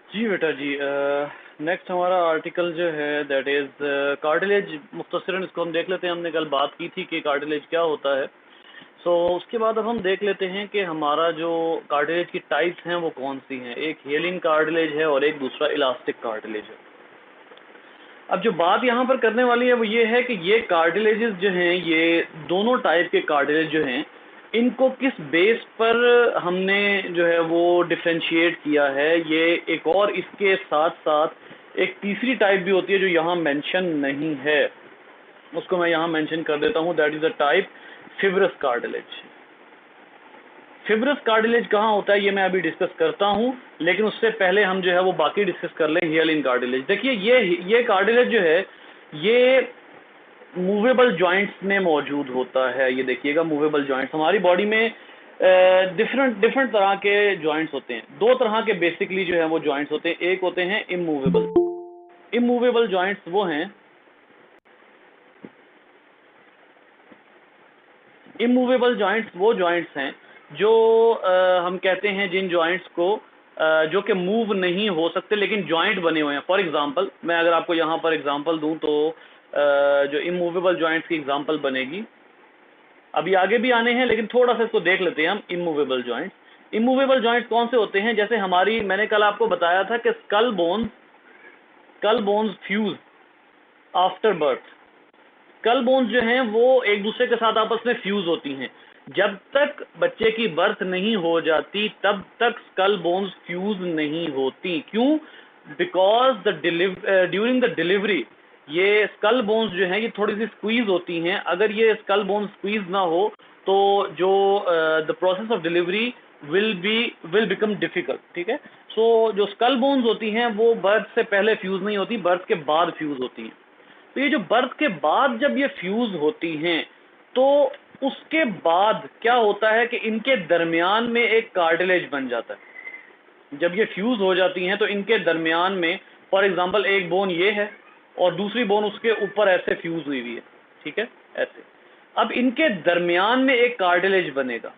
जी बेटा जी। नेक्स्ट हमारा आर्टिकल जो है दैट इज़ कार्टिलेज। मुख्तसरन इसको हम देख लेते हैं। हमने कल बात की थी कि कार्टिलेज क्या होता है। उसके बाद अब हम देख लेते हैं कि हमारा जो कार्टिलेज की टाइप्स हैं वो कौन सी हैं। एक हियलिंग कार्टिलेज है और एक दूसरा इलास्टिक कार्टिलेज है। अब जो बात यहाँ पर करने वाली है वो ये है कि ये कार्टिलेजेस जो हैं, ये दोनों टाइप के कार्टिलेज जो हैं, इनको किस बेस पर हमने जो है वो डिफ्रेंशिएट किया है। ये एक और इसके साथ साथ एक तीसरी टाइप भी होती है जो यहाँ मेंशन नहीं है, उसको मैं यहाँ मेंशन कर देता हूँ। That is a type fibrous cartilage. Fibrous cartilage कहाँ होता है ये मैं अभी डिस्कस करता हूँ, लेकिन उससे पहले हम जो है वो बाकी डिस्कस कर लें हियलिन कार्टिलेज। देखिए ये कार्टिलेज जो है ये मूवेबल जॉइंट्स में मौजूद होता है। ये देखिएगा, मूवेबल जॉइंट्स हमारी बॉडी में डिफरेंट डिफरेंट तरह के जॉइंट्स होते हैं। दो तरह के बेसिकली जो है वो जॉइंट्स होते हैं। एक होते हैं इमूवेबल। इमूवेबल जॉइंट्स वो हैं, इमूवेबल जॉइंट्स वो जॉइंट्स हैं जो हम कहते हैं जिन जॉइंट्स को जो कि मूव नहीं हो सकते लेकिन जॉइंट बने हुए हैं। फॉर एग्जांपल मैं अगर आपको यहाँ पर एग्जांपल दूं तो जो इमूवेबल जॉइंट्स की एग्जांपल बनेगी, अभी आगे भी आने हैं लेकिन थोड़ा सा इसको देख लेते हैं हम। इमूवेबल जॉइंट्स, इमूवेबल जॉइंट्स कौन से होते हैं? जैसे हमारी, मैंने कल आपको बताया था कि skull bones fuse after birth. Skull bones जो हैं वो एक दूसरे के साथ आपस में फ्यूज होती हैं। जब तक बच्चे की बर्थ नहीं हो जाती तब तक स्कल बोन्स फ्यूज नहीं होती। क्यों? बिकॉज ड्यूरिंग द डिलीवरी ये स्कल बोन्स जो हैं ये थोड़ी सी स्क्वीज होती हैं। अगर ये स्कल बोन्स स्क्वीज ना हो तो जो the process of delivery will become difficult. ठीक है। जो स्कल बोन्स होती हैं वो बर्थ से पहले फ्यूज नहीं होती, बर्थ के बाद फ्यूज होती हैं। तो ये जो बर्थ के बाद जब ये फ्यूज होती हैं तो उसके बाद क्या होता है कि इनके दरमियान में एक कार्टिलेज बन जाता है। जब ये फ्यूज हो जाती हैं तो इनके दरमियान में, फॉर एग्जांपल एक बोन ये है और दूसरी बोन उसके ऊपर ऐसे फ्यूज हुई हुई है। ठीक है, ऐसे। अब इनके दरमियान में एक कार्टिलेज बनेगा।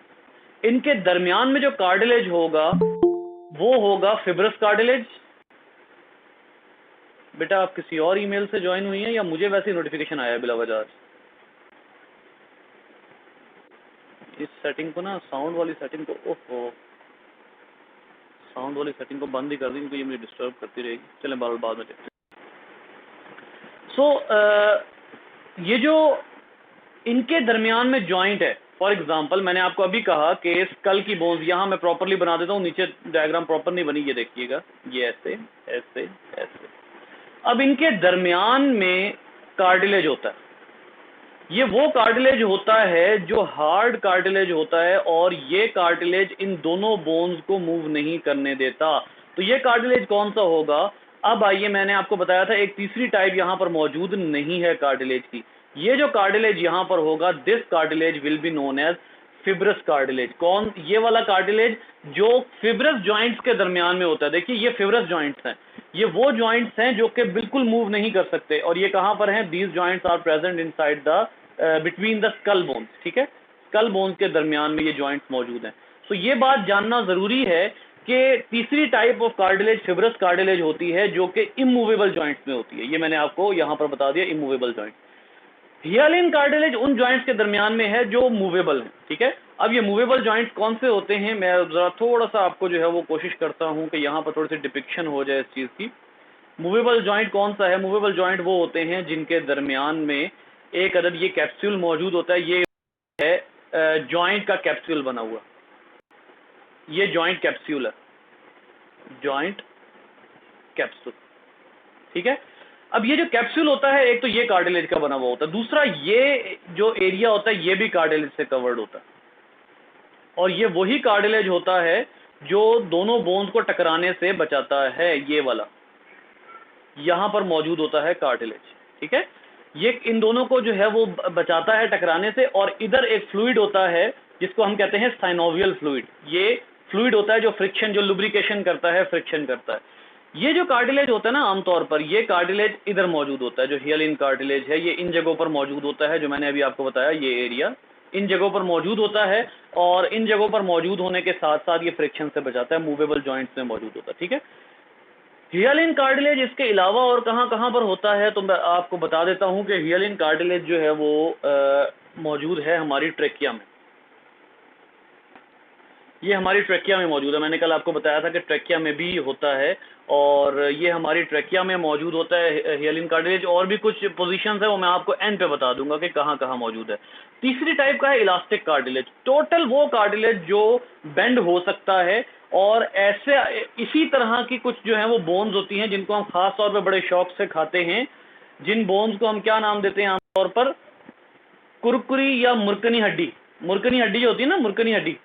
इनके दरमियान में जो कार्टिलेज होगा वो होगा फिब्रस कार्टिलेज। बेटा आप किसी और ईमेल से ज्वाइन हुई हैं या मुझे वैसे नोटिफिकेशन आया है बिला वजह? इस सेटिंग को ना, साउंड वाली सेटिंग को, ओहो, साउंड वाली सेटिंग को बंद ही कर दी क्योंकि ये मुझे डिस्टर्ब करती रहेगी। चलें बाद में देखते हैं। ये जो इनके दरमियान में जॉइंट है, फॉर एग्जांपल मैंने आपको अभी कहा कि स्कल की बोन्स, यहाँ मैं प्रॉपरली बना देता हूँ, नीचे डायग्राम प्रॉपर नहीं बनी, ये देखिएगा, ये ऐसे ऐसे ऐसे। अब इनके दरमियान में कार्टिलेज होता है। ये वो कार्टिलेज होता है जो हार्ड कार्टिलेज होता है और ये कार्टिलेज इन दोनों बोन्स को मूव नहीं करने देता। तो ये कार्टिलेज कौन सा होगा? अब आइए, मैंने आपको बताया था एक तीसरी टाइप यहाँ पर मौजूद नहीं है कार्टिलेज की। ये जो कार्टिलेज यहाँ पर होगा, this cartilage will be known as fibrous cartilage. कौन? ये वाला कार्टिलेज जो फिब्रस जॉइंट्स के दरमियान में होता है। देखिए ये फिब्रस जॉइंट्स हैं, ये वो जॉइंट्स हैं जो कि बिल्कुल मूव नहीं कर सकते। और ये कहाँ पर हैं? These joints are present inside the between the skull bones. ठीक है, स्कल बोन्स के दरमियान में ये जॉइंट्स मौजूद हैं। तो ये बात जानना जरूरी है कि तीसरी type of cartilage fibrous cartilage होती है जो कि इमूवेबल जॉइंट्स में होती है। ये मैंने आपको यहाँ पर बता दिया, इमूवेबल जॉइंट। हियालिन कार्टिलेज उन जॉइंट्स के दरमियान में है जो मूवेबल हैं। ठीक है। अब ये मूवेबल जॉइंट्स कौन से होते हैं, मैं जरा थोड़ा सा आपको जो है वो कोशिश करता हूँ कि यहाँ पर थोड़ी सी डिपिक्शन हो जाए इस चीज की। मूवेबल जॉइंट कौन सा है? मूवेबल जॉइंट वो होते हैं जिनके दरमियान में एक अदद ये कैप्सूल मौजूद होता है। ये है जॉइंट का कैप्सूल बना हुआ, ये जॉइंट कैप्सूल है, जॉइंट कैप्सूल। ठीक है। अब ये जो कैप्सूल होता है, एक तो ये कार्टिलेज का बना हुआ होता है, दूसरा ये जो एरिया होता है ये भी कार्टिलेज से कवर्ड होता है। और ये वही कार्टिलेज होता है जो दोनों बोन्स को टकराने से बचाता है। ये वाला यहां पर मौजूद होता है कार्टिलेज। ठीक है। ये इन दोनों को जो है वो बचाता है टकराने से। और इधर एक फ्लूइड होता है जिसको हम कहते हैं साइनोवियल फ्लूइड। ये फ्लूइड होता है जो फ्रिक्शन, जो लुब्रिकेशन करता है, फ्रिक्शन करता है। ये जो कार्टिलेज होता है ना, आमतौर पर ये कार्टिलेज इधर मौजूद होता है, जो हियलिन कार्टिलेज है ये इन जगहों पर मौजूद होता है, जो मैंने अभी आपको बताया ये एरिया इन जगहों पर मौजूद होता है। और इन जगहों पर मौजूद होने के साथ साथ ये फ्रिक्शन से बचाता है, मूवेबल जॉइंट्स में मौजूद होता है। ठीक है। हियालिन कार्टिलेज इसके अलावा और कहाँ कहाँ पर होता है तो मैं आपको बता देता हूँ कि हियालिन कार्टिलेज जो है वो मौजूद है हमारी ट्रेकिया में। ये हमारी ट्रेकिया में मौजूद है। मैंने कल आपको बताया था कि ट्रेकिया में भी होता है, और ये हमारी ट्रेकिया में मौजूद होता है हियालिन कार्टिलेज। और भी कुछ पोजीशंस है वो मैं आपको एंड पे बता दूंगा कि कहाँ कहाँ मौजूद है। तीसरी टाइप का है इलास्टिक कार्टिलेज। टोटल वो कार्टिलेज जो बेंड हो सकता है, और ऐसे इसी तरह की कुछ जो है वो बोन्स होती हैं जिनको हम खास तौर पर बड़े शौक से खाते हैं, जिन बोन्स को हम क्या नाम देते हैं आमतौर पर, कुरकुरी या मुर्कनी हड्डी। मुर्कनी हड्डी जो होती है ना, मुर्कनी हड्डी,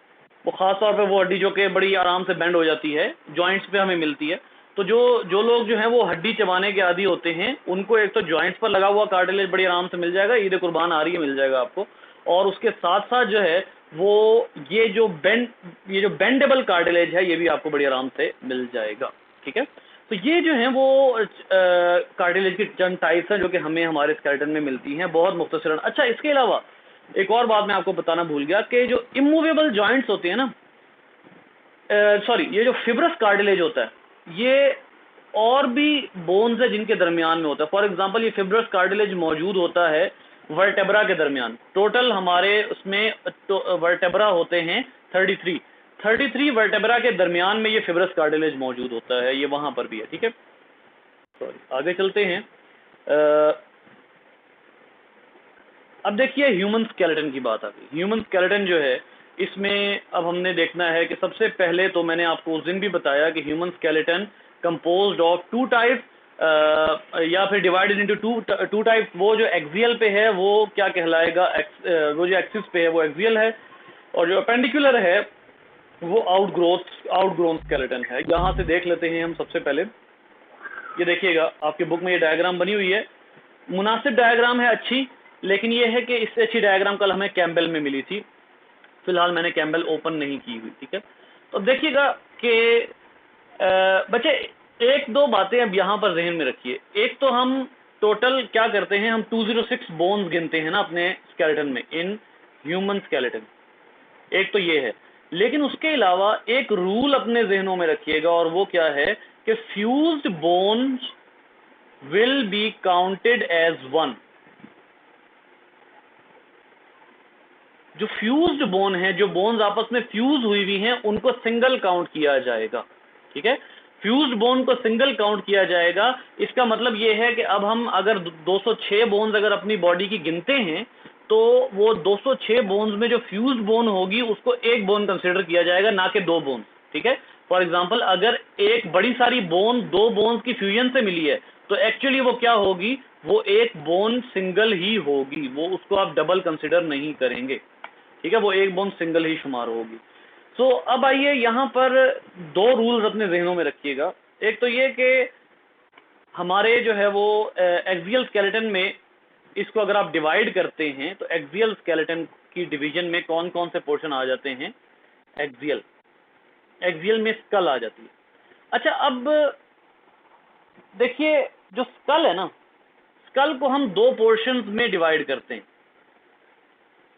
वो खास तौर पे वो हड्डी जो कि बड़ी आराम से बेंड हो जाती है, जॉइंट्स पे हमें मिलती है। तो जो जो लोग जो हैं वो हड्डी चबाने के आदी होते हैं, उनको एक तो जॉइंट्स पर लगा हुआ कार्टिलेज बड़ी आराम से मिल जाएगा, ईद कुर्बान आ रही है मिल जाएगा आपको। और उसके साथ साथ जो है वो ये जो बेंडेबल कार्टिलेज है ये भी आपको बड़ी आराम से मिल जाएगा। ठीक है, तो ये जो है वो कार्टिलेज की चंद टाइप्स हैं जो कि हमें हमारे स्केलेटन में मिलती हैं बहुत मुख्तसरन। अच्छा, इसके अलावा एक और बात मैं आपको बताना भूल गया कि जो इमूवेबल जॉइंट्स होते हैं ना, सॉरी, ये जो फिब्रस कार्टिलेज होता है ये और भी बोन्स है जिनके दरमियान में होता है। फॉर एग्जांपल ये फिब्रस कार्टिलेज मौजूद होता है वर्टेब्रा के दरमियान। टोटल हमारे उसमें तो वर्टेब्रा होते हैं 33 वर्टेब्रा के दरमियान में ये फिब्रस कार्टिलेज मौजूद होता है, ये वहां पर भी है। ठीक है, सॉरी, आगे चलते हैं। अब देखिए ह्यूमन स्केलेटन की बात आ गई। ह्यूमन स्केलेटन जो है इसमें अब हमने देखना है कि सबसे पहले तो मैंने आपको उस दिन भी बताया कि human skeleton composed of two types, या फिर डिवाइडेड इनटू टू टाइप्स। वो जो एक्सियल पे है वो क्या कहलाएगा, वो जो एक्सिस पे है वो एक्सियल है, और जो अपेंडिकुलर है वो आउटग्रोन स्केलेटन है। यहाँ से देख लेते हैं हम सबसे पहले। ये देखिएगा आपकी बुक में ये डायग्राम बनी हुई है, मुनासिब डायग्राम है, अच्छी, लेकिन ये है कि इससे अच्छी डायग्राम कल हमें कैम्बेल में मिली थी। फिलहाल मैंने कैम्बेल ओपन नहीं की हुई। ठीक है, तो देखिएगा कि बच्चे एक दो बातें अब यहाँ पर जहन में रखिए। एक तो हम टोटल क्या करते हैं, हम 206 बोन्स गिनते हैं ना अपने स्केलेटन में, इन ह्यूमन स्केलेटन। एक तो ये है, लेकिन उसके अलावा एक रूल अपने जहनों में रखिएगा, और वो क्या है कि fused bones will be counted as one. जो फ्यूज्ड बोन है, जो बोन्स आपस में फ्यूज हुई हुई हैं, उनको सिंगल काउंट किया जाएगा। ठीक है, फ्यूज्ड बोन को सिंगल काउंट किया जाएगा। इसका मतलब ये है कि अब हम अगर 206 बोन्स अगर अपनी बॉडी की गिनते हैं, तो वो 206 बोन्स में जो फ्यूज्ड बोन होगी उसको एक बोन कंसिडर किया जाएगा, ना कि दो बोन। ठीक है, फॉर एग्जाम्पल अगर एक बड़ी सारी बोन दो बोन्स की फ्यूजन से मिली है, तो एक्चुअली वो क्या होगी, वो एक बोन सिंगल ही होगी, वो उसको आप डबल कंसिडर नहीं करेंगे। ठीक है, वो एक बोन सिंगल ही शुमार होगी। सो अब आइए यहाँ पर दो रूल्स अपने जहनों में रखिएगा। एक तो ये कि हमारे जो है वो एक्सियल स्केलेटन में, इसको अगर आप डिवाइड करते हैं तो एक्सियल स्केलेटन की डिवीजन में कौन कौन से पोर्शन आ जाते हैं, एक्सियल में स्कल आ जाती है। अच्छा, अब देखिए जो स्कल है ना, स्कल को हम दो पोर्शंस में डिवाइड करते हैं।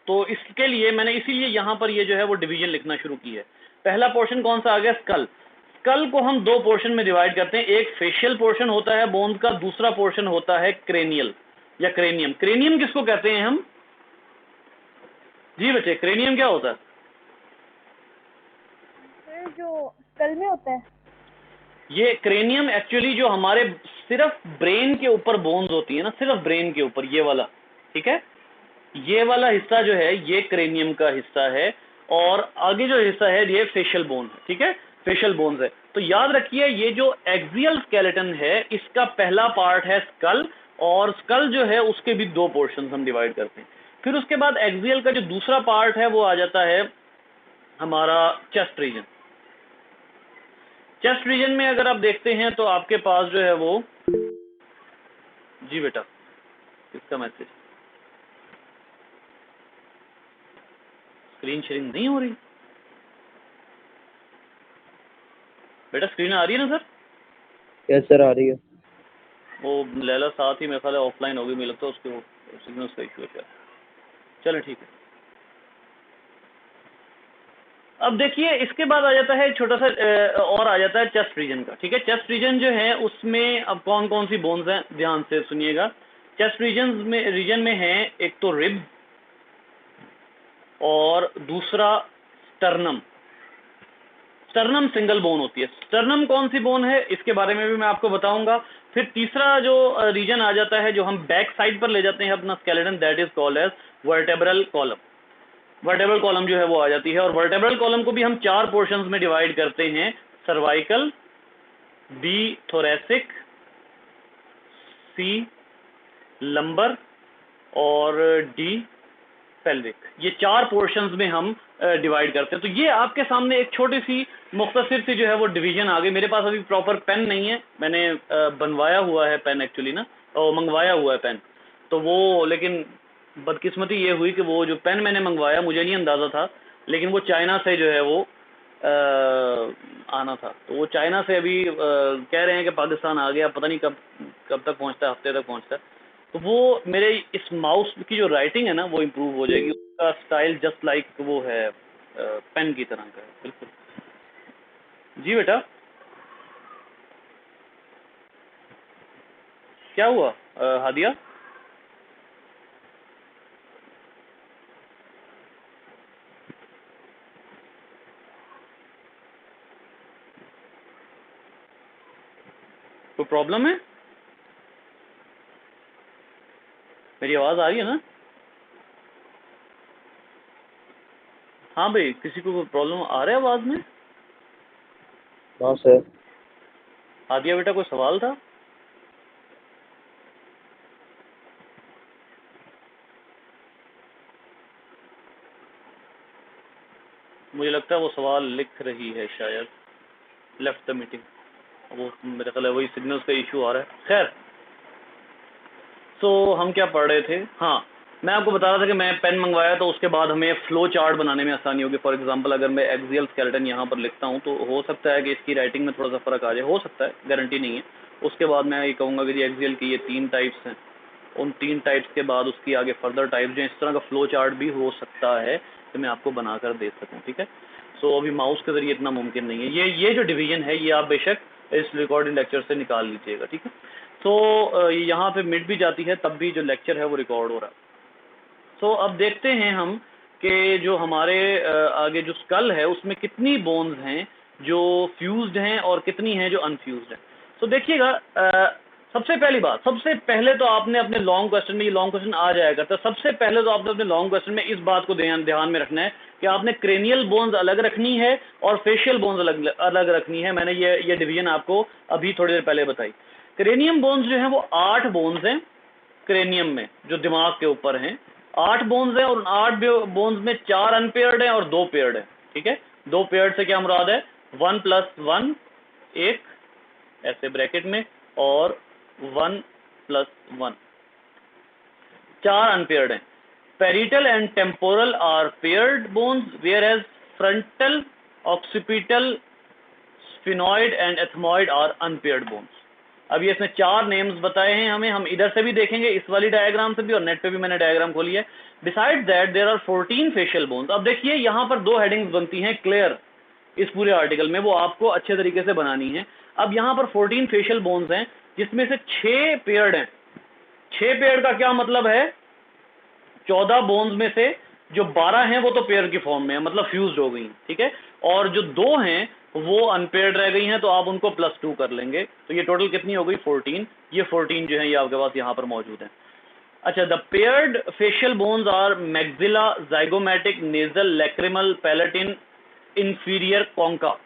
तो इसके लिए मैंने इसीलिए यहाँ पर ये जो है वो डिवीजन लिखना शुरू की है। पहला पोर्शन कौन सा आ गया, स्कल। स्कल को हम दो पोर्शन में डिवाइड करते हैं, एक फेशियल पोर्शन होता है बोन्स का, दूसरा पोर्शन होता है क्रेनियल या क्रेनियम। क्रेनियम किसको कहते हैं हम, जी बच्चे, क्रेनियम क्या होता है? सर जो स्कल में होता है। ये क्रेनियम एक्चुअली जो हमारे सिर्फ ब्रेन के ऊपर बोन्स होती है ना, सिर्फ ब्रेन के ऊपर, ये वाला, ठीक है, ये वाला हिस्सा जो है ये क्रेनियम का हिस्सा है, और आगे जो हिस्सा है ये फेशियल बोन है। ठीक है, फेशियल बोन्स है। तो याद रखिए ये जो एक्सियल स्केलेटन है इसका पहला पार्ट है स्कल, और स्कल जो है उसके भी दो पोर्शंस हम डिवाइड करते हैं। फिर उसके बाद एक्सियल का जो दूसरा पार्ट है वो आ जाता है हमारा चेस्ट रीजन। चेस्ट रीजन में अगर आप देखते हैं तो आपके पास जो है वो, जी बेटा, इसका मैसेज, स्क्रीन शेयरिंग नहीं हो रही बेटा, स्क्रीन आ रही है ना सर? यस सर, आ रही है। वो लैला साथ ही मेरे ख्याल ऑफलाइन होगी, मुझे लगता है उसके वो सिग्नल्स का इशू है शायद। चलें ठीक है। अब देखिए इसके बाद आ जाता है एक छोटा सा और आ जाता है चेस्ट रीजन का, ठीक है। चेस्ट रीजन जो है उसमें अब कौन कौन सी बोन्स हैं, ध्यान से सुनिएगा। चेस्ट रीजन में है एक तो रिब और दूसरा स्टर्नम। स्टर्नम सिंगल बोन होती है। स्टर्नम कौन सी बोन है इसके बारे में भी मैं आपको बताऊंगा। फिर तीसरा जो रीजन आ जाता है जो हम बैक साइड पर ले जाते हैं अपना skeleton, that is called as vertebral column. Vertebral column जो है वो आ जाती है, और वर्टेब्रल कॉलम को भी हम 4 पोर्शंस में डिवाइड करते हैं, सर्वाइकल, बी थोरेसिक, सी लंबर और डी पेल्विक। ये 4 पोर्शंस में हम डिवाइड करते हैं। तो ये आपके सामने एक छोटी सी मुख्तसर सी जो है वो डिवीजन आ गई। मेरे पास अभी प्रॉपर पेन नहीं है, मैंने बनवाया हुआ है पेन एक्चुअली ना, और मंगवाया हुआ है पेन, तो वो लेकिन बदकिस्मती ये हुई कि वो जो पेन मैंने मंगवाया मुझे नहीं अंदाज़ा था, लेकिन वो चाइना से जो है वो आना था। तो वो चाइना से अभी कह रहे हैं कि पाकिस्तान आ गया, पता नहीं कब कब तक पहुंचता है, हफ्ते तक पहुंचता है। तो वो मेरे इस माउस की जो राइटिंग है ना वो इम्प्रूव हो जाएगी, उसका स्टाइल जस्ट लाइक वो है पेन की तरह का है बिल्कुल। जी बेटा क्या हुआ हादिया? कोई प्रॉब्लम है? मेरी आवाज़ आ रही है ना? हाँ भाई, किसी को कोई प्रॉब्लम आ रहा है आवाज़ में? हाँ सर। हादिया बेटा कोई सवाल था? मुझे लगता है वो सवाल लिख रही है शायद, लेफ्ट द मीटिंग। वो मेरे ख्याल है वही सिग्नल्स का इशू आ रहा है। खैर, तो हम क्या पढ़ रहे थे? हाँ, मैं आपको बता रहा था कि मैं पेन मंगवाया तो उसके बाद हमें फ्लो चार्ट बनाने में आसानी होगी। फॉर एग्जांपल अगर मैं एक्सियल स्केलेटन यहाँ पर लिखता हूँ तो हो सकता है कि इसकी राइटिंग में थोड़ा सा फ़र्क आ जाए, हो सकता है, गारंटी नहीं है। उसके बाद मैं ये कहूँगा कि जी एक्सियल की ये 3 टाइप्स हैं, उन 3 टाइप्स के बाद उसकी आगे फर्दर टाइप्स जो इस तरह का फ्लो चार्ट भी हो सकता है कि मैं आपको बनाकर दे सकूँ, ठीक है। सो अभी माउस के ज़रिए इतना मुमकिन नहीं है। ये जो डिवीज़न है ये आप बेशक इस रिकॉर्डिंग लेक्चर से निकाल लीजिएगा, ठीक है। तो यहाँ पे मिट भी जाती है तब भी जो लेक्चर है वो रिकॉर्ड हो रहा है। सो अब देखते हैं हम कि जो हमारे आगे जो स्कल है उसमें कितनी बोन्स हैं जो फ्यूज्ड हैं और कितनी हैं जो अनफ्यूज्ड हैं। सो देखिएगा, सबसे पहली बात, सबसे पहले तो आपने अपने लॉन्ग क्वेश्चन में, ये लॉन्ग क्वेश्चन आ जाएगा, तो सबसे पहले तो आपने अपने लॉन्ग क्वेश्चन में इस बात को ध्यान में रखना है कि आपने क्रेनियल बोन्स अलग रखनी है और फेशियल बोन्स अलग रखनी है। मैंने ये डिवीजन आपको अभी थोड़ी देर पहले बताई। क्रेनियम बोन्स जो हैं वो 8 बोन्स हैं क्रेनियम में, जो दिमाग के ऊपर हैं 8 बोन्स हैं, और 8 बोन्स में 4 अनपेयर्ड हैं और 2 पेयर्ड हैं, ठीक है। 2 पेयर्ड से क्या मुराद है? 1 + 1 एक ऐसे ब्रैकेट में, और 1 + 1 4 अनपेयर्ड हैं। Parietal and temporal are paired bones, whereas frontal, occipital, sphenoid and ethmoid are unpaired bones. अब ये इसमें 4 नेम्स बताए हैं हमें, हम इधर से भी देखेंगे इस वाली डायग्राम से भी, और नेट पे भी मैंने डायग्राम खोली है। Beside that there are 14 facial bones. अब देखिए यहाँ पर 2 हेडिंग्स बनती हैं क्लियर इस पूरे आर्टिकल में, वो आपको अच्छे तरीके से बनानी है। अब यहाँ पर 14 फेशियल बोन्स हैं जिसमें से 6 पेयर्ड हैं। 6 पेयर्ड का क्या मतलब है? 14 बोन्स में से जो 12 हैं वो तो पेयर की फॉर्म में है, मतलब फ्यूज्ड हो गई, ठीक है, और जो 2 हैं वो अनपेयर्ड रह गई हैं, तो आप उनको +2 कर लेंगे, तो ये टोटल कितनी हो गई? 14। ये 14 जो है ये आपके पास यहाँ पर मौजूद है। अच्छा, the paired facial bones are maxilla, zygomatic, nasal, lacrimal, palatine, inferior concha.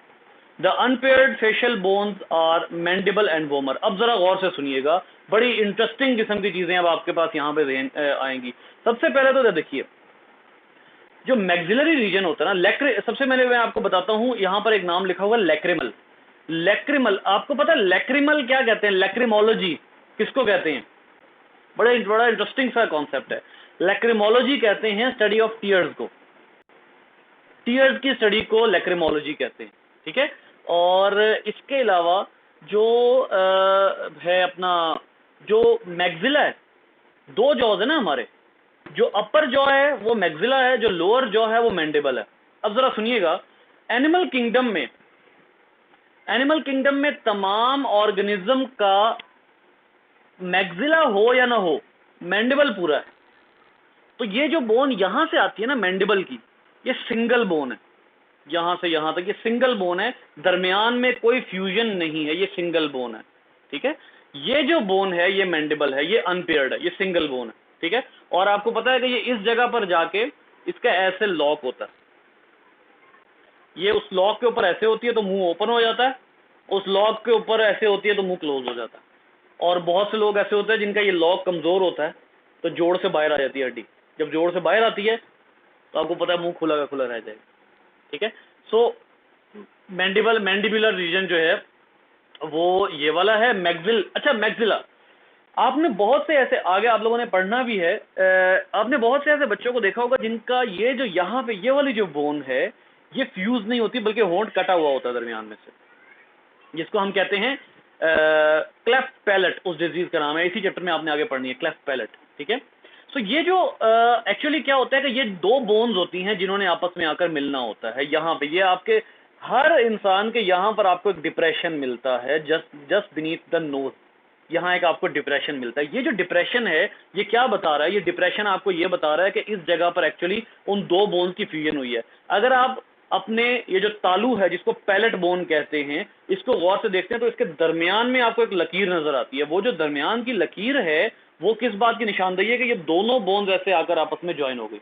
The unpaired facial bones are mandible and vomer. अब जरा गौर से सुनिएगा, बड़ी इंटरेस्टिंग किस्म की चीजें अब आपके पास यहाँ पे आएंगी। सबसे पहले तो देखिए, जो मैक्सिलरी रीजन होता है ना, सबसे पहले मैं आपको बताता हूँ, यहाँ पर एक नाम लिखा हुआ लैक्रिमल। लैक्रिमल, आपको पता है लैक्रिमल क्या कहते हैं? लैक्रिमोलॉजी किसको कहते हैं? बड़ा इंटरेस्टिंग सा कॉन्सेप्ट है। लैक्रिमोलॉजी कहते हैं स्टडी ऑफ टीयर्स को, टीयर्स की स्टडी को लैक्रिमोलॉजी कहते हैं, ठीक है। और इसके अलावा जो है अपना जो मैक्सिला है, 2 जॉज है ना हमारे, जो अपर जॉ है वो मैक्सिला है, जो लोअर जॉ है वो मैंडिबल है। अब जरा सुनिएगा, एनिमल किंगडम में तमाम ऑर्गेनिज्म का मैक्सिला हो या ना हो, मैंडिबल पूरा है। तो ये जो बोन यहां से आती है ना मैंडिबल की, ये सिंगल बोन है, यहां से यहां तक ये सिंगल बोन है, दरमियान में कोई फ्यूजन नहीं है, ये सिंगल बोन है। ठीक है, ये जो बोन है ये मैंडिबल है, ये अनपेयर्ड है, ये सिंगल बोन है। ठीक है, और आपको पता है कि ये इस जगह पर जाके इसका ऐसे लॉक होता है, ये उस लॉक के ऊपर ऐसे होती है तो मुंह ओपन हो जाता है, उस लॉक के ऊपर ऐसे होती है तो मुंह क्लोज हो जाता है। और बहुत से लोग ऐसे होते हैं जिनका ये लॉक कमजोर होता है, तो जोड़ से बाहर आ जाती है हड्डी, जब जोड़ से बाहर आती है तो आपको पता है मुंह खुला का खुला रह जाएगा। ठीक है, सो मैंडिबुलर रीजन जो है वो ये वाला है, मैक्सिल। अच्छा, मैक्सिला आपने बहुत से ऐसे, आगे आप लोगों ने पढ़ना भी है, आपने बहुत से ऐसे बच्चों को देखा होगा जिनका ये जो यहाँ पे ये वाली जो बोन है ये फ्यूज नहीं होती, बल्कि होंठ कटा हुआ होता है दरमियान में से, जिसको हम कहते हैं क्लेफ्ट पैलेट। उस डिजीज का नाम है, इसी चैप्टर में आपने आगे पढ़नी है, क्लेफ्ट पैलेट। ठीक है, तो ये जो एक्चुअली क्या होता है कि ये दो बोन्स होती हैं जिन्होंने आपस में आकर मिलना होता है। यहाँ पे ये आपके हर इंसान के यहाँ पर आपको एक डिप्रेशन मिलता है, जस्ट बीनीथ द नोज, यहाँ एक आपको डिप्रेशन मिलता है। ये जो डिप्रेशन है ये क्या बता रहा है, ये डिप्रेशन आपको ये बता रहा है कि इस जगह पर एक्चुअली उन दो बोन्स की फ्यूजन हुई है। अगर आप अपने ये जो तालू है जिसको पैलेट बोन कहते हैं, इसको गौर से देखते हैं तो इसके दरमियान में आपको एक लकीर नजर आती है। वो जो दरमियान की लकीर है वो किस बात की निशानदेही है कि ये दोनों बोन्स ऐसे आकर आपस में ज्वाइन हो गई,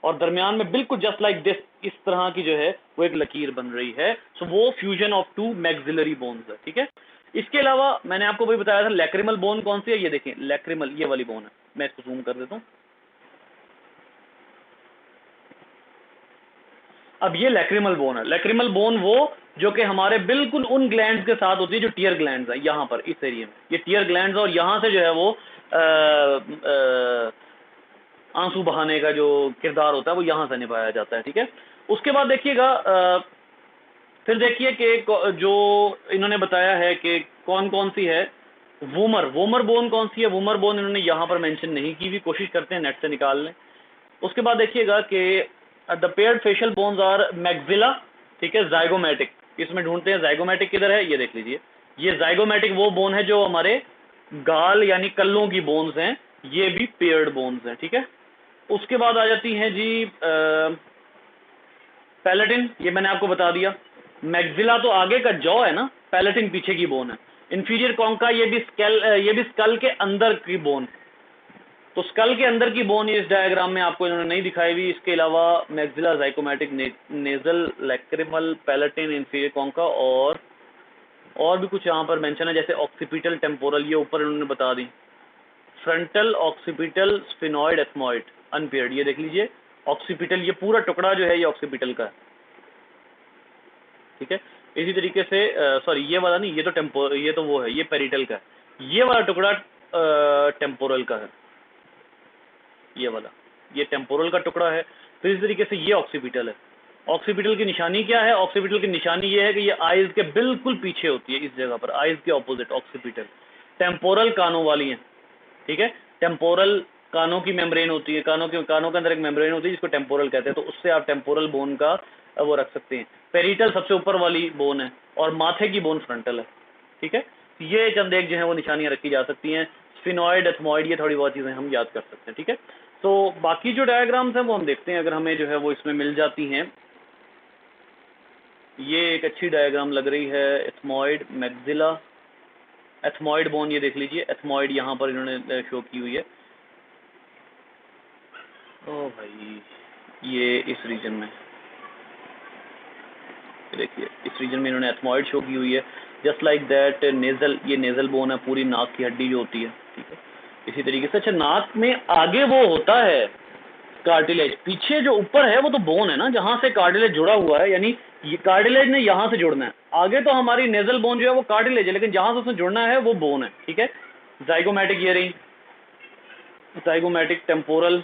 और दरमियान में बिल्कुल जस्ट लाइक दिस, इस तरह की जो है वो एक लकीर बन रही है। सो वो fusion of two maxillary bones है। ठीक है, इसके अलावा मैंने आपको वही बताया था लैक्रिमल बोन कौन सी है, ये देखें लैक्रिमल, ये वाली बोन है, मैं इसको जूम कर देता हूं। अब ये लैक्रिमल बोन है। लैक्रिमल बोन वो जो कि हमारे बिल्कुल उन ग्लैंड्स के साथ होती है जो टीयर ग्लैंड्स है, यहाँ पर इस एरिया में ये टीयर ग्लैंड्स, और यहाँ से जो है वो आंसू बहाने का जो किरदार होता है वो यहाँ से निभाया जाता है। ठीक है, उसके बाद देखिएगा फिर देखिए कि जो इन्होंने बताया है कि कौन कौन सी है, वूमर बोन कौन सी है। वूमर बोन इन्होंने यहाँ पर मेंशन नहीं की भी, कोशिश करते हैं नेट से निकाल लें। उसके बाद देखिएगा कि the paired facial bones are maxilla. ठीक है, जाइगोमैटिक, इसमें ढूंढते हैं जाइगोमैटिक किधर है, ये देख लीजिए, ये जाइगोमैटिक वो बोन है जो हमारे गाल यानी कल्लों की बोन्स हैं, ये भी पेयर्ड बोन्स हैं। ठीक है, उसके बाद आ जाती हैं जी पैलेटिन, ये मैंने आपको बता दिया। मैक्सिला तो आगे का जॉ है ना, पैलेटिन पीछे की बोन है। इंफीरियर कॉन्का ये भी स्कल के अंदर की बोन, तो स्कल के अंदर की बोन इस डायग्राम में आपको इन्होंने नहीं दिखाई हुई। इसके अलावा maxilla, zygomatic, nasal, lacrimal, palatine, inferior concha और भी कुछ यहाँ पर मेंशन है, जैसे ऑक्सीपिटल, टेम्पोरल, ये ऊपर इन्होंने बता दी। Frontal, occipital, sphenoid, ethmoid, unpaired, ये देख लीजिए ऑक्सीपिटल, ये पूरा टुकड़ा जो है ये ऑक्सीपिटल का है। ठीक है, इसी तरीके से सॉरी ये वाला नहीं, ये तो वो है, ये पेरिटल का है, ये वाला टुकड़ा टेम्पोरल का है, ये वाला ये टेम्पोरल का टुकड़ा है। तो इस तरीके से ये ऑक्सीपिटल है। ऑक्सीपिटल की निशानी क्या है, ऑक्सीपिटल की निशानी ये है कि ये आइज के बिल्कुल पीछे होती है, इस जगह पर आइज के ऑपोजिट ऑक्सीपिटल। टेम्पोरल कानों वाली है। ठीक है, टेम्पोरल कानों की मेम्ब्रेन होती है, कानों के अंदर एक मेम्ब्रेन होती है जिसको टेम्पोरल कहते हैं, तो उससे आप टेम्पोरल बोन का वो रख सकते हैं। पेरिटल सबसे ऊपर वाली बोन है और माथे की बोन फ्रंटल है। ठीक है, ये चंद एक जो है वो निशानियां रखी जा सकती हैं। स्फिनॉइड, एथमॉइड, ये थोड़ी बहुत चीजें हम याद कर सकते हैं। ठीक है, तो बाकी जो डायग्राम्स हैं वो हम देखते हैं, अगर हमें जो है वो इसमें मिल जाती हैं। ये एक अच्छी डायग्राम लग रही है, एथमॉइड, मैक्सिला, एथमॉइड बोन, ये देख लीजिए एथमॉइड यहाँ पर इन्होंने शो की हुई है। ओ भाई, ये इस रीजन में देखिए, इस रीजन में इन्होंने एथमॉइड शो की हुई है। जस्ट लाइक दैट नेजल, ये नेजल बोन है, पूरी नाक की हड्डी जो होती है। ठीक है, इसी तरीके से। अच्छा, नाक में आगे वो होता है कार्टिलेज, पीछे जो ऊपर है वो तो बोन है ना, जहाँ से कार्टिलेज जुड़ा हुआ है, यानी ये कार्टिलेज ने यहाँ से जुड़ना है। आगे तो हमारी नेजल बोन जो है वो कार्टिलेज है, लेकिन जहाँ से उसने जुड़ना है वो बोन है। ठीक है, जाइगोमैटिक ये रही, जाइगोमैटिक, टेम्पोरल,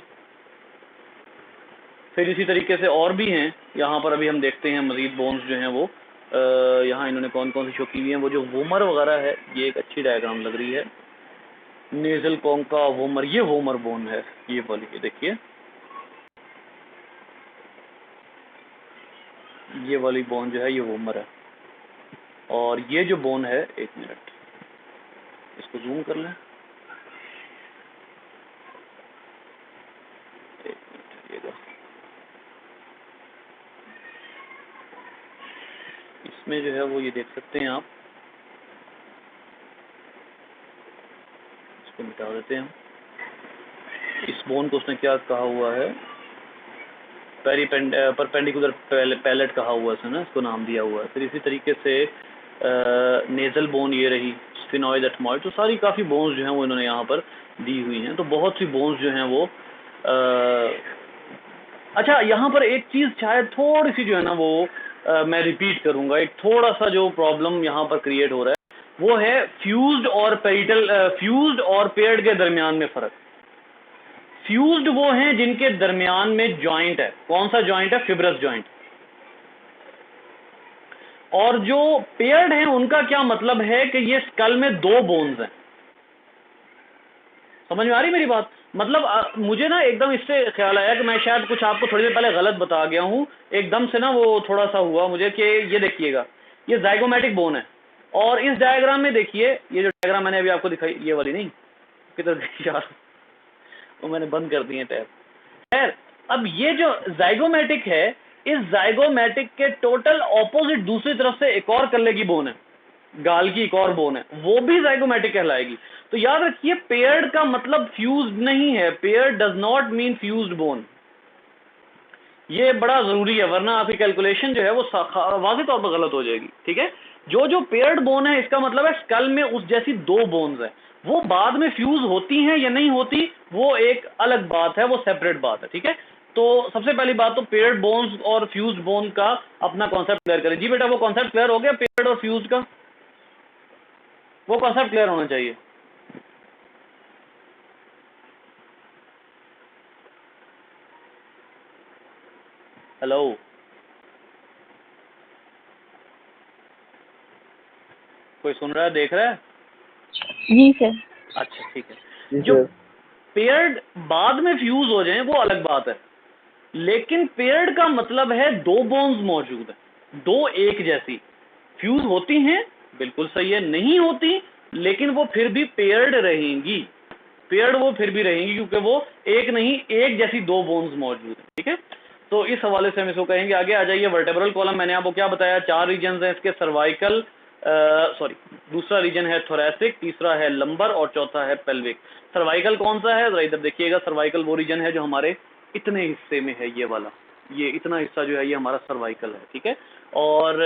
फिर इसी तरीके से और भी हैं यहाँ पर, अभी हम देखते हैं मजीद बोन्स जो हैं वो यहाँ इन्होंने कौन कौन सी शो की हुई हैं। वो जो वूमर वगैरह है, ये एक अच्छी डायग्राम लग रही है, नेजल कॉन्का वूमर, ये वूमर बोन है, ये वाली, ये देखिए ये वाली बोन जो है ये वोमर है, और ये जो बोन है, एक मिनट इसको जूम कर लें, एक मिनट ये इसमें जो है वो ये देख सकते हैं आप, इसको मिटा देते हैं हम। इस बोन को उसने क्या कहा हुआ है, परपेंडिकुलर पैलेट कहा हुआ है ना, इसको नाम दिया हुआ है। फिर इसी तरीके से नेजल बोन ये रही, स्फिनॉइड एटमॉइड, तो सारी काफ़ी बोन्स जो हैं वो इन्होंने यहाँ पर दी हुई हैं। तो बहुत सी बोन्स जो हैं वो अच्छा, यहाँ पर एक चीज़ शायद थोड़ी सी जो है ना वो मैं रिपीट करूँगा, एक थोड़ा सा जो प्रॉब्लम यहाँ पर क्रिएट हो रहा है वो है फ्यूज्ड और फ्यूज्ड और पेयर्ड के दरमियान में फ़र्क। फ्यूज्ड वो हैं जिनके दरमियान में जॉइंट है, कौन सा जॉइंट है, फिब्रस जॉइंट। और जो पेयर्ड हैं उनका क्या मतलब है कि ये स्कल में दो बोन्स हैं। समझ में आ रही मेरी बात? मतलब मुझे ना एकदम इससे ख्याल आया कि मैं शायद कुछ आपको थोड़ी देर पहले गलत बता गया हूं, एकदम से ना वो थोड़ा सा हुआ मुझे कि ये देखिएगा, ये जाइगोमैटिक बोन है, और इस डायग्राम में देखिए, ये जो डायग्राम मैंने अभी आपको दिखाई, ये वाली नहीं, किधर गई यार, वो मैंने बंद कर दिए टैब। खैर, अब ये जो जाइगोमैटिक है, इस जाइगोमैटिक के टोटल ऑपोजिट दूसरी तरफ से एक और कल्ले की बोन है, गाल की एक और बोन है, वो भी जाइगोमैटिक कहलाएगी। तो याद रखिए, पेयर्ड का मतलब फ्यूज्ड नहीं है, paired does not mean fused bone. ये बड़ा जरूरी है, वरना आपकी कैलकुलेशन जो है वो वाज़ेह तौर पर गलत हो जाएगी। ठीक है, जो जो पेयर्ड बोन है इसका मतलब है स्कल में उस जैसी दो बोन्स है, वो बाद में फ्यूज होती हैं या नहीं होती वो एक अलग बात है, वो सेपरेट बात है। ठीक है, तो सबसे पहली बात तो पेयर्ड बोन्स और फ्यूज बोन का अपना कॉन्सेप्ट क्लियर करें। जी बेटा, वो कॉन्सेप्ट क्लियर हो गया पेयर्ड और फ्यूज का? वो कॉन्सेप्ट क्लियर होना चाहिए। हेलो, कोई सुन रहा है, देख रहा है? जी सर। अच्छा ठीक है, जो पेयर्ड बाद में फ्यूज हो जाएं वो अलग बात है, लेकिन पेयर्ड का मतलब है दो बोन्स मौजूद है, दो एक जैसी। फ्यूज होती हैं, बिल्कुल सही है, नहीं होती लेकिन वो फिर भी पेयर्ड रहेंगी, पेयर्ड वो फिर भी रहेंगी क्योंकि वो एक नहीं, एक जैसी दो बोन्स मौजूद है। ठीक है, तो इस हवाले से हम इसको कहेंगे। आगे आ जाइए, वर्टेब्रल कॉलम मैंने आपको क्या बताया, चार रीजन हैं इसके, सर्वाइकल, दूसरा रीजन है थोरैसिक, तीसरा है लंबर और चौथा है पेल्विक। सर्वाइकल कौन सा है, जरा इधर देखिएगा, सर्वाइकल वो रीजन है जो हमारे इतने हिस्से में है, ये वाला, ये इतना हिस्सा जो है ये हमारा सर्वाइकल है। ठीक है, और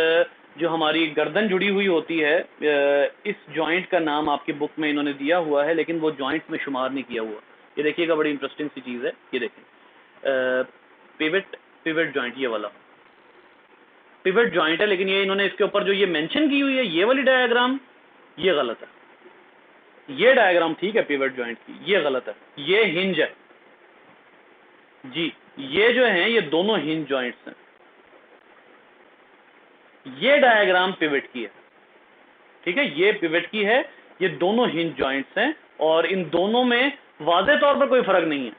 जो हमारी गर्दन जुड़ी हुई होती है, इस जॉइंट का नाम आपकी बुक में इन्होंने दिया हुआ है लेकिन वो जॉइंट में शुमार नहीं किया हुआ। ये देखिएगा, बड़ी इंटरेस्टिंग सी चीज़ है, ये देखें, पिवट जॉइंट, ये वाला पिवट जॉइंट है, लेकिन ये इन्होंने इसके ऊपर जो ये मेंशन की हुई है ये वाली डायग्राम, ये गलत है। ये डायग्राम ठीक है पिवट जॉइंट की, ये गलत है, ये हिंज है जी, ये जो हैं ये दोनों हिंज जॉइंट्स हैं। ये डायग्राम पिवट की है, ठीक है, ये पिवट की है, ये दोनों हिंज जॉइंट्स हैं और इन दोनों में वाज़ेह तौर पर कोई फर्क नहीं है।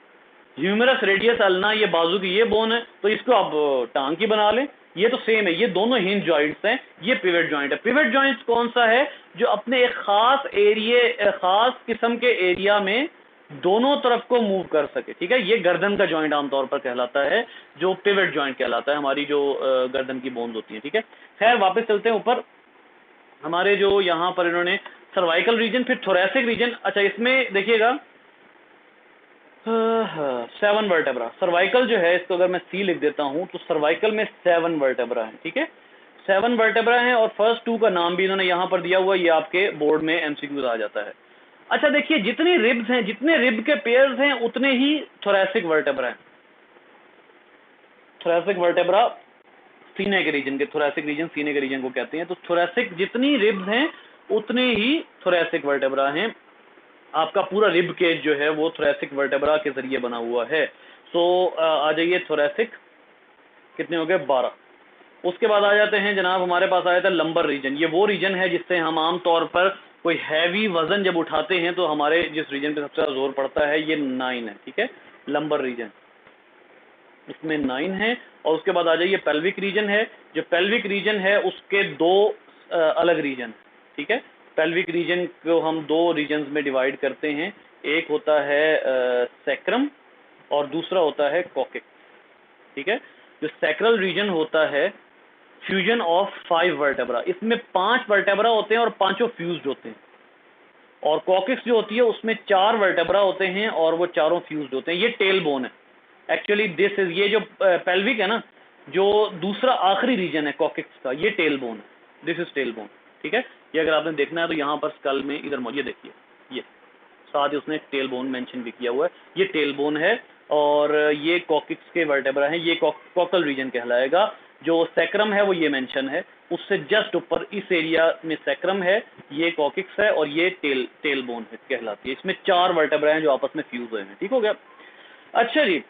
ह्यूमेरस रेडियस अल्ना, ये बाजू की ये बोन है, तो इसको आप टांग की बना लें, ये तो सेम है, ये दोनों हिंज जॉइंट्स हैं, ये पिवट जॉइंट है। पिवट जॉइंट्स कौन सा है, जो अपने एक खास एरिया, खास किस्म के एरिया में दोनों तरफ को मूव कर सके। ठीक है, ये गर्दन का जॉइंट आमतौर पर कहलाता है, जो पिवट जॉइंट कहलाता है, हमारी जो गर्दन की बोन्स होती हैं। ठीक है, खैर वापस चलते हैं ऊपर, हमारे जो यहाँ पर इन्होंने सर्वाइकल रीजन, फिर थोरैसिक रीजन। अच्छा, इसमें देखिएगा 7 वर्टेब्रा, सर्वाइकल जो है इसको अगर मैं सी लिख देता हूँ तो सर्वाइकल में 7 वर्टेब्रा है। ठीक है, 7 वर्टेब्रा हैं और फर्स्ट 2 का नाम भी इन्होंने यहाँ पर दिया हुआ, ये आपके बोर्ड में एमसीक्यूज आ जाता है। अच्छा देखिए, जितनी रिब्स हैं, जितने रिब के पेयर्स हैं उतने ही थोरैसिक वर्टेब्रा हैं। थोरैसिक वर्टेब्रा सीने के रीजन के, थोरैसिक रीजन सीने के रीजन को कहते हैं, तो थोरैसिक जितनी रिब्स हैं उतने ही थोरैसिक वर्टेब्रा हैं। आपका पूरा रिब केज जो है वो थोरैसिक वर्टेब्रा के जरिए बना हुआ है। सो आ जाइए, थोरैसिक कितने हो गए, 12। उसके बाद आ जाते हैं जनाब, हमारे पास आया था लंबर रीजन। ये वो रीजन है जिससे हम आम तौर पर कोई हैवी वजन जब उठाते हैं तो हमारे जिस रीजन पे सबसे ज्यादा जोर पड़ता है, ये 9 है। ठीक है, लंबर रीजन। इसमें 9 है। और उसके बाद आ जाइए पेल्विक रीजन है, जो पेल्विक रीजन है उसके 2 अलग रीजन, ठीक है। पेल्विक रीजन को हम 2 रीजन्स में डिवाइड करते हैं, एक होता है सैक्रम और दूसरा होता है कॉकेक्स, ठीक है। जो सैक्रल रीजन होता है फ्यूजन ऑफ 5 वर्टेब्रा, इसमें 5 वर्टेब्रा होते हैं और पांचों फ्यूज्ड होते हैं। और कॉकेक्स जो होती है उसमें 4 वर्टेब्रा होते हैं और वो चारों फ्यूज्ड होते हैं। ये टेल बोन है एक्चुअली, दिस इज, ये जो पेल्विक है ना, जो दूसरा आखिरी रीजन है कॉकेक्स का, ये टेल बोन है, दिस इज टेल बोन, ठीक है। ये अगर आपने देखना है तो यहाँ पर स्कल में इधर ये देखिए, ये साथ ही उसने टेल बोन मेंशन भी किया हुआ है, ये टेल बोन है और ये कॉकेक्स के वर्टेब्रा हैं, ये कॉकल रीजन कहलाएगा। जो सैक्रम है वो ये मेंशन है, उससे जस्ट ऊपर इस एरिया में सैक्रम है, ये कॉकेक्स है और ये टेल बोन है कहलाती है। इसमें 4 वर्टेब्रा हैं जो आपस में फ्यूज हुए हैं, ठीक हो गया। अच्छा जी,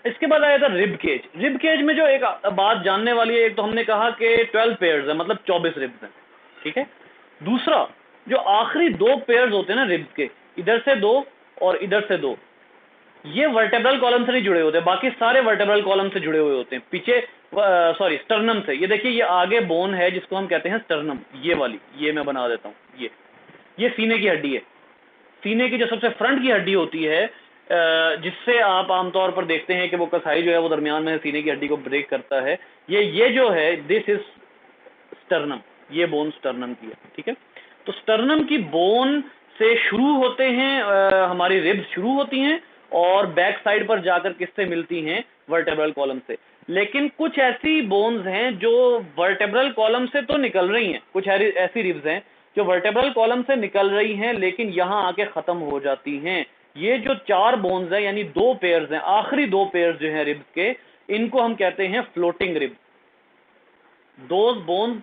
इसके बाद आया था रिब केज। रिब केज में जो एक बात जानने वाली है, एक तो हमने कहा कि 12 पेयर्स है, मतलब 24 रिब्स हैं, ठीक है। दूसरा जो आखिरी 2 पेयर्स होते हैं ना रिब्स के, इधर से 2 और इधर से 2, ये वर्टेब्रल कॉलम से नहीं जुड़े होते, बाकी सारे वर्टेब्रल कॉलम से जुड़े हुए होते हैं पीछे, सॉरी स्टर्नम से। ये देखिए, ये आगे बोन है जिसको हम कहते हैं स्टर्नम, ये वाली, ये मैं बना देता हूँ, ये सीने की हड्डी है। सीने की जो सबसे फ्रंट की हड्डी होती है, जिससे आप आमतौर पर देखते हैं कि वो कसाई जो है वो दरमियान में सीने की हड्डी को ब्रेक करता है, ये जो है दिस इज स्टर्नम, ये बोन स्टर्नम की है, ठीक है। तो स्टर्नम की बोन से शुरू होते हैं हमारी रिब्स शुरू होती हैं और बैक साइड पर जाकर किससे मिलती हैं, वर्टेब्रल कॉलम से। लेकिन कुछ ऐसी बोन्स हैं जो वर्टेब्रल कॉलम से तो निकल रही हैं, कुछ ऐसी रिब्स हैं जो वर्टेब्रल कॉलम से निकल रही हैं लेकिन यहां आके खत्म हो जाती हैं। ये जो 4 बोन्स हैं, यानी 2 पेयर्स हैं, आखिरी 2 पेयर्स जो हैं रिब्स के, इनको हम कहते हैं floating ribs. Those bones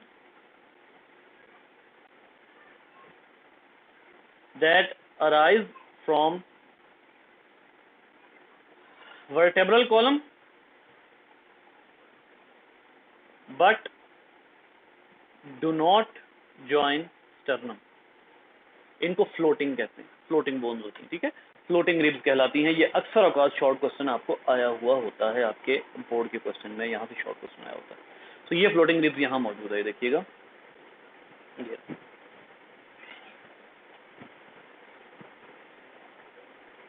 that arise from vertebral column but do not join sternum, इनको फ्लोटिंग कहते हैं, फ्लोटिंग बोन्स होती हैं, ठीक है, फ्लोटिंग रिब्स कहलाती हैं। ये अक्सर औकात शॉर्ट क्वेश्चन आपको आया हुआ होता है, आपके बोर्ड के क्वेश्चन में यहाँ से शॉर्ट क्वेश्चन आया होता है। तो ये फ्लोटिंग रिब्स यहाँ मौजूद है, देखिएगा,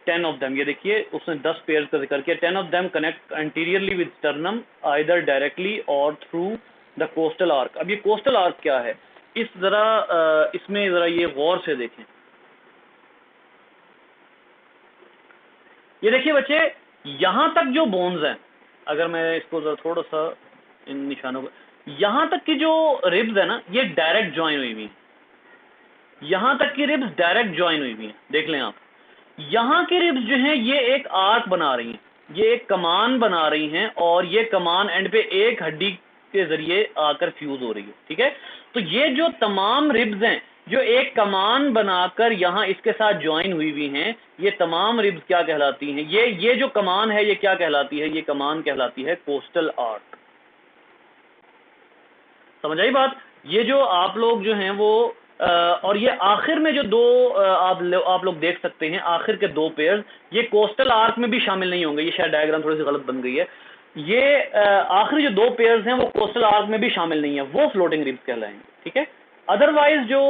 10 ऑफ देम, ये देखिए उसने 10 पेयर का जिक्र किया। 10 of them connect anteriorly with sternum either directly और थ्रू द कोस्टल आर्क। अब ये कोस्टल आर्क क्या है, इसमें जरा ये गौर से देखें। ये देखिए बच्चे, यहां तक जो बोन्स हैं, अगर मैं इसको जरा थोड़ा सा इन निशानों को, यहां तक की जो रिब्स है ना, ये डायरेक्ट ज्वाइन हुई हुई है, यहां तक की रिब्स डायरेक्ट ज्वाइन हुई हुई है, देख लें आप। यहाँ के रिब्स जो हैं ये एक आर्क बना रही हैं, ये एक कमान बना रही हैं और ये कमान एंड पे एक हड्डी के जरिए आकर फ्यूज हो रही है, ठीक है। तो ये जो तमाम रिब्स हैं जो एक कमान बनाकर यहाँ इसके साथ ज्वाइन हुई हुई हैं, ये तमाम रिब्स क्या कहलाती हैं, ये जो कमान है ये क्या कहलाती है, ये कमान कहलाती है कोस्टल आर्क। समझ आई बात। ये जो आप लोग जो हैं वो और ये आखिर में जो 2 आप लोग देख सकते हैं, आखिर के 2 पेयर्स, ये कोस्टल आर्क में भी शामिल नहीं होंगे, ये शायद डायग्राम थोड़ी सी गलत बन गई है। ये आखिरी जो 2 पेयर्स हैं वो कोस्टल आर्क में भी शामिल नहीं है, वो फ्लोटिंग रिब्स कहलाएंगे, ठीक है। अदरवाइज जो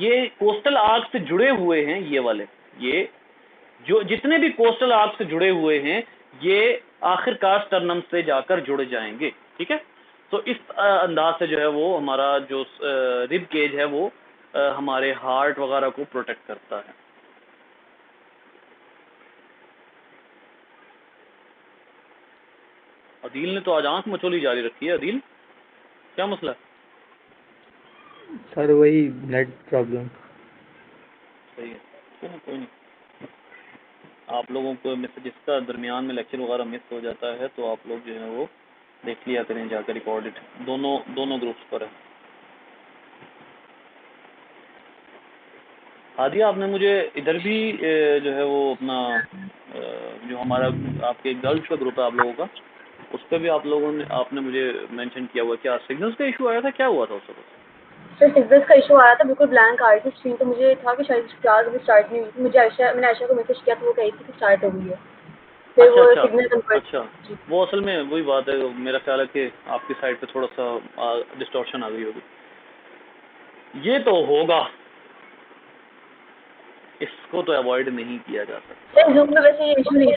ये कोस्टल आर्क से जुड़े हुए हैं, ये वाले, ये जो जितने भी कोस्टल आर्क से जुड़े हुए हैं, ये आखिरकार स्टर्नम से जाकर जुड़ जाएंगे, ठीक है। तो इस अंदाज से जो है वो हमारा जो रिब केज है वो हमारे हार्ट वगैरह को प्रोटेक्ट करता है। अदील ने तो आज आंख मचोली जारी रखी है। अदील, क्या मसला है? सर वही नेट प्रॉब्लम। सही है, कोई नहीं। आप लोगों को जिसका दरमियान में लेक्चर वगैरह मिस हो जाता है तो आप लोग जो है वो देख लिया करें जाकर, रिकॉर्डेड दोनों ग्रुप्स पर है। हादिया, आपने मुझे इधर भी जो है वो अपना जो हमारा आपके गर्ल्स का ग्रुप है आप लोगों का, उस पर भी आपने मुझे मेंशन किया हुआ, क्या सिग्नल्स का इशू आया था, क्या हुआ था उस वक्त? सर सिग्नल्स का इशू आया था, बिल्कुल ब्लैंक आ रही थी स्क्रीन, तो मुझे था कि शायद क्लास अभी स्टार्ट नहीं हुई थी। मैंने आयशा को मैसेज किया तो वो कही थी कि स्टार्ट हो गई है। फिर अच्छा वो अच्छा सिग्नल कन्वर्ट। अच्छा, वो असल में वही बात है, मेरा ख्याल है कि आपकी साइड पे थोड़ा सा डिस्टॉर्शन आ गई होगी। ये तो होगा, इसको तो अवॉइड नहीं किया जा सकता। सर जूम में वैसे ये इशू नहीं